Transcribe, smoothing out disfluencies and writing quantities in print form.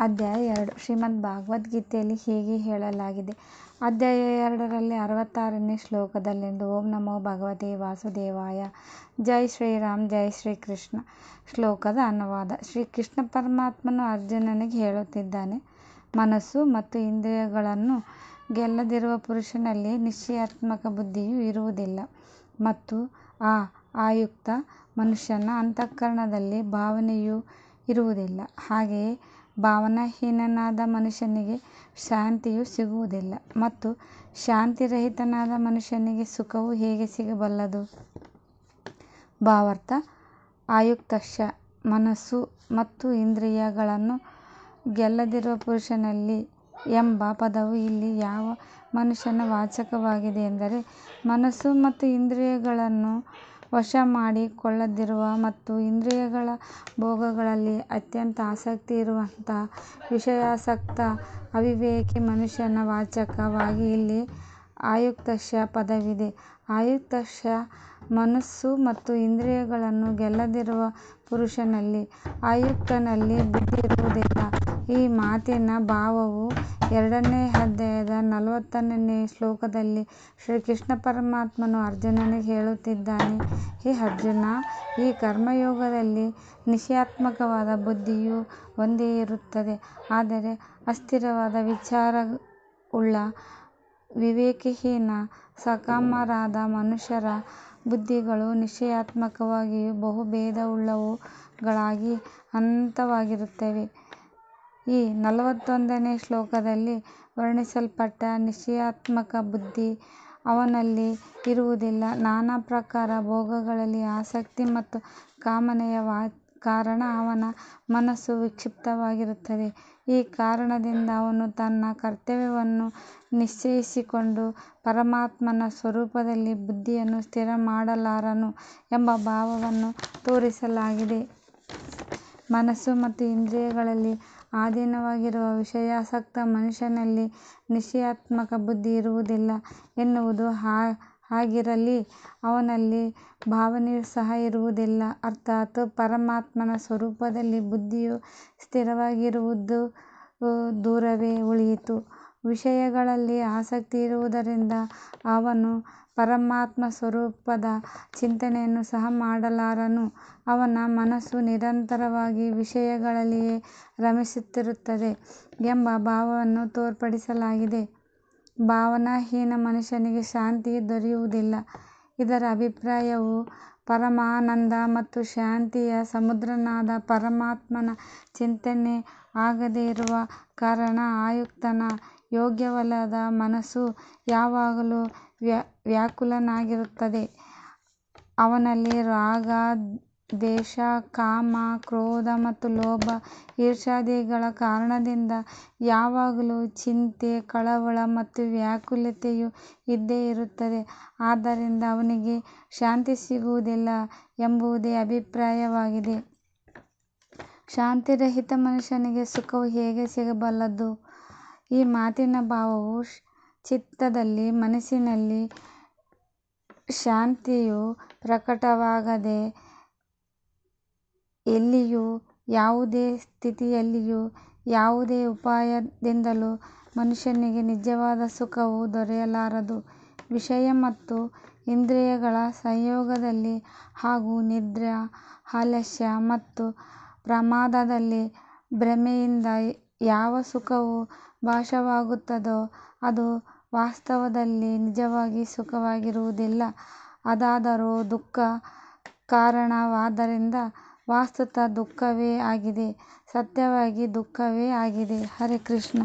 ಅಧ್ಯಾಯ 2 ಶ್ರೀಮದ್ ಭಗವದ್ಗೀತೆಯಲ್ಲಿ ಹೀಗೆ ಹೇಳಲಾಗಿದೆ. ಅಧ್ಯಾಯ 2ರಲ್ಲಿ 66ನೇ ಶ್ಲೋಕದಲ್ಲಿಂದು ಓಂ ನಮೋ ಭಗವತೆ ವಾಸುದೇವಾಯ. ಜೈ ಶ್ರೀರಾಮ್, ಜೈ ಶ್ರೀಕೃಷ್ಣ. ಶ್ಲೋಕದ ಅನುವಾದ. ಶ್ರೀಕೃಷ್ಣ ಪರಮಾತ್ಮನು ಅರ್ಜುನನಿಗೆ ಹೇಳುತ್ತಿದ್ದಾನೆ, ಮನಸ್ಸು ಮತ್ತು ಇಂದ್ರಿಯಗಳನ್ನು ಗೆಲ್ಲದಿರುವ ಪುರುಷನಲ್ಲಿ ನಿಶ್ಚಯಾತ್ಮಕ ಬುದ್ಧಿಯು ಇರುವುದಿಲ್ಲ ಮತ್ತು ಆ ಆಯುಕ್ತ ಮನುಷ್ಯನ ಅಂತಃಕರಣದಲ್ಲಿ ಭಾವನೆಯೂ ಇರುವುದಿಲ್ಲ. ಹಾಗೆಯೇ ಭಾವನಾಹೀನನಾದ ಮನುಷ್ಯನಿಗೆ ಶಾಂತಿಯು ಸಿಗುವುದಿಲ್ಲ ಮತ್ತು ಶಾಂತಿರಹಿತನಾದ ಮನುಷ್ಯನಿಗೆ ಸುಖವು ಹೇಗೆ ಸಿಗಬಲ್ಲದು? ಭಾವಾರ್ಥ: ಆಯುಕ್ತಶ್ಚ ಮನಸ್ಸು ಮತ್ತು ಇಂದ್ರಿಯಗಳನ್ನು ಗೆಲ್ಲದಿರುವ ಪುರುಷನಲ್ಲಿ ಎಂಬ ಪದವು ಇಲ್ಲಿ ಯಾವ ಮನುಷ್ಯನ ವಾಚಕವಾಗಿದೆ ಎಂದರೆ, ಮನಸ್ಸು ಮತ್ತು ಇಂದ್ರಿಯಗಳನ್ನು ವಶ ಮಾಡಿಕೊಳ್ಳದಿರುವ ಮತ್ತು ಇಂದ್ರಿಯಗಳ ಭೋಗಗಳಲ್ಲಿ ಅತ್ಯಂತ ಆಸಕ್ತಿ ಇರುವಂತಹ ವಿಷಯಾಸಕ್ತ ಅವಿವೇಕಿ ಮನುಷ್ಯನ ವಾಚಕವಾಗಿ ಇಲ್ಲಿ ಆಯುಕ್ತಶ್ಚ ಪದವಿದೆ. ಆಯುಕ್ತಶ್ಚ ಮನಸ್ಸು ಮತ್ತು ಇಂದ್ರಿಯಗಳನ್ನು ಗೆಲ್ಲದಿರುವ ಪುರುಷನಲ್ಲಿ, ಆಯುಕ್ತನಲ್ಲಿ ಬುದ್ಧಿ ಇರುವುದಿಲ್ಲ. ಈ ಮಾತಿನ ಭಾವವು 2ನೇ ಅಧ್ಯಾಯದ 41ನೇ ಶ್ಲೋಕದಲ್ಲಿ ಶ್ರೀಕೃಷ್ಣ ಪರಮಾತ್ಮನು ಅರ್ಜುನನಿಗೆ ಹೇಳುತ್ತಿದ್ದಾನೆ. ಹೇ ಅರ್ಜುನ, ಈ ಕರ್ಮಯೋಗದಲ್ಲಿ ನಿಶ್ಚಯಾತ್ಮಕವಾದ ಬುದ್ಧಿಯು ಒಂದೇ ಇರುತ್ತದೆ. ಆದರೆ ಅಸ್ಥಿರವಾದ ವಿಚಾರವುಳ್ಳ ವಿವೇಕಹೀನ ಸಕಾಮರಾದ ಮನುಷ್ಯರ ಬುದ್ಧಿಗಳು ನಿಶ್ಚಯಾತ್ಮಕವಾಗಿಯೂ ಬಹುಭೇದವುಳ್ಳವುಗಳಾಗಿ ಅನಂತವಾಗಿರುತ್ತವೆ. ಈ 41ನೇ ಶ್ಲೋಕದಲ್ಲಿ ವರ್ಣಿಸಲ್ಪಟ್ಟ ನಿಶ್ಚಯಾತ್ಮಕ ಬುದ್ಧಿ ಅವನಲ್ಲಿ ಇರುವುದಿಲ್ಲ. ನಾನಾ ಪ್ರಕಾರ ಭೋಗಗಳಲ್ಲಿ ಆಸಕ್ತಿ ಮತ್ತು ಕಾಮನೆಯ ಕಾರಣ ಅವನ ಮನಸ್ಸು ವಿಕ್ಷಿಪ್ತವಾಗಿರುತ್ತದೆ. ಈ ಕಾರಣದಿಂದ ಅವನು ತನ್ನ ಕರ್ತವ್ಯವನ್ನು ನಿಶ್ಚಯಿಸಿಕೊಂಡು ಪರಮಾತ್ಮನ ಸ್ವರೂಪದಲ್ಲಿ ಬುದ್ಧಿಯನ್ನು ಸ್ಥಿರ ಮಾಡಲಾರನು ಎಂಬ ಭಾವವನ್ನು ತೋರಿಸಲಾಗಿದೆ. ಮನಸ್ಸು ಮತ್ತು ಇಂದ್ರಿಯಗಳಲ್ಲಿ ಅಧೀನವಾಗಿರುವ ವಿಷಯಾಸಕ್ತ ಮನುಷ್ಯನಲ್ಲಿ ನಿಶ್ಚಯಾತ್ಮಕ ಬುದ್ಧಿ ಇರುವುದಿಲ್ಲ ಎನ್ನುವುದು ಹಾಗಿರಲಿ, ಅವನಲ್ಲಿ ಭಾವನೆಯೂ ಸಹ ಇರುವುದಿಲ್ಲ. ಅರ್ಥಾತ್ ಪರಮಾತ್ಮನ ಸ್ವರೂಪದಲ್ಲಿ ಬುದ್ಧಿಯು ಸ್ಥಿರವಾಗಿರುವುದು ದೂರವೇ ಉಳಿಯಿತು. ವಿಷಯಗಳಲ್ಲಿ ಆಸಕ್ತಿ ಇರುವುದರಿಂದ ಅವನು ಪರಮಾತ್ಮ ಸ್ವರೂಪದ ಚಿಂತನೆಯನ್ನು ಸಹ ಮಾಡಲಾರನು. ಅವನ ಮನಸ್ಸು ನಿರಂತರವಾಗಿ ವಿಷಯಗಳಲ್ಲಿಯೇ ರಮಿಸುತ್ತಿರುತ್ತದೆ ಎಂಬ ಭಾವವನ್ನು ತೋರ್ಪಡಿಸಲಾಗಿದೆ. ಭಾವನಾಹೀನ ಮನುಷ್ಯನಿಗೆ ಶಾಂತಿಯು ದೊರೆಯುವುದಿಲ್ಲ. ಇದರ ಅಭಿಪ್ರಾಯವು ಪರಮಾನಂದ ಮತ್ತು ಶಾಂತಿಯ ಸಮುದ್ರನಾದ ಪರಮಾತ್ಮನ ಚಿಂತನೆ ಆಗದೇ ಇರುವ ಕಾರಣ ಆಯುಕ್ತನ ಯೋಗ್ಯವಲ್ಲದ ಮನಸ್ಸು ಯಾವಾಗಲೂ ವ್ಯಾಕುಲನಾಗಿರುತ್ತದೆ. ಅವನಲ್ಲಿ ರಾಗ, ದ್ವೇಷ, ಕಾಮ, ಕ್ರೋಧ ಮತ್ತು ಲೋಭ, ಈರ್ಷ್ಯಾದಿಗಳ ಕಾರಣದಿಂದ ಯಾವಾಗಲೂ ಚಿಂತೆ, ಕಳವಳ ಮತ್ತು ವ್ಯಾಕುಲತೆಯು ಇದ್ದೇ ಇರುತ್ತದೆ. ಆದ್ದರಿಂದ ಅವನಿಗೆ ಶಾಂತಿ ಸಿಗುವುದಿಲ್ಲ ಎಂಬುದೇ ಅಭಿಪ್ರಾಯವಾಗಿದೆ. ಶಾಂತಿರಹಿತ ಮನುಷ್ಯನಿಗೆ ಸುಖವು ಹೇಗೆ ಸಿಗಬಲ್ಲದು? ಈ ಮಾತಿನ ಭಾವವು ಚಿತ್ತದಲ್ಲಿ, ಮನಸ್ಸಿನಲ್ಲಿ ಶಾಂತಿಯು ಪ್ರಕಟವಾಗದೆ ಎಲ್ಲಿಯೂ, ಯಾವುದೇ ಸ್ಥಿತಿಯಲ್ಲಿಯೂ, ಯಾವುದೇ ಉಪಾಯದಿಂದಲೂ ಮನುಷ್ಯನಿಗೆ ನಿಜವಾದ ಸುಖವು ದೊರೆಯಲಾರದು. ವಿಷಯ ಮತ್ತು ಇಂದ್ರಿಯಗಳ ಸಂಯೋಗದಲ್ಲಿ ಹಾಗೂ ನಿದ್ರೆ, ಆಲಸ್ಯ ಮತ್ತು ಪ್ರಮಾದದಲ್ಲಿ ಭ್ರಮೆಯಿಂದ ಯಾವ ಸುಖವು ಭಾಸವಾಗುತ್ತದೋ ಅದು ವಾಸ್ತವದಲ್ಲಿ ನಿಜವಾಗಿ ಸುಖವಾಗಿರುವುದಿಲ್ಲ. ಅದಾದರೋ ದುಃಖ ಕಾರಣವಾದ್ದರಿಂದ ವಸ್ತುತಃ ದುಃಖವೇ ಆಗಿದೆ, ಸತ್ಯವಾಗಿ ದುಃಖವೇ ಆಗಿದೆ. ಹರೇ ಕೃಷ್ಣ.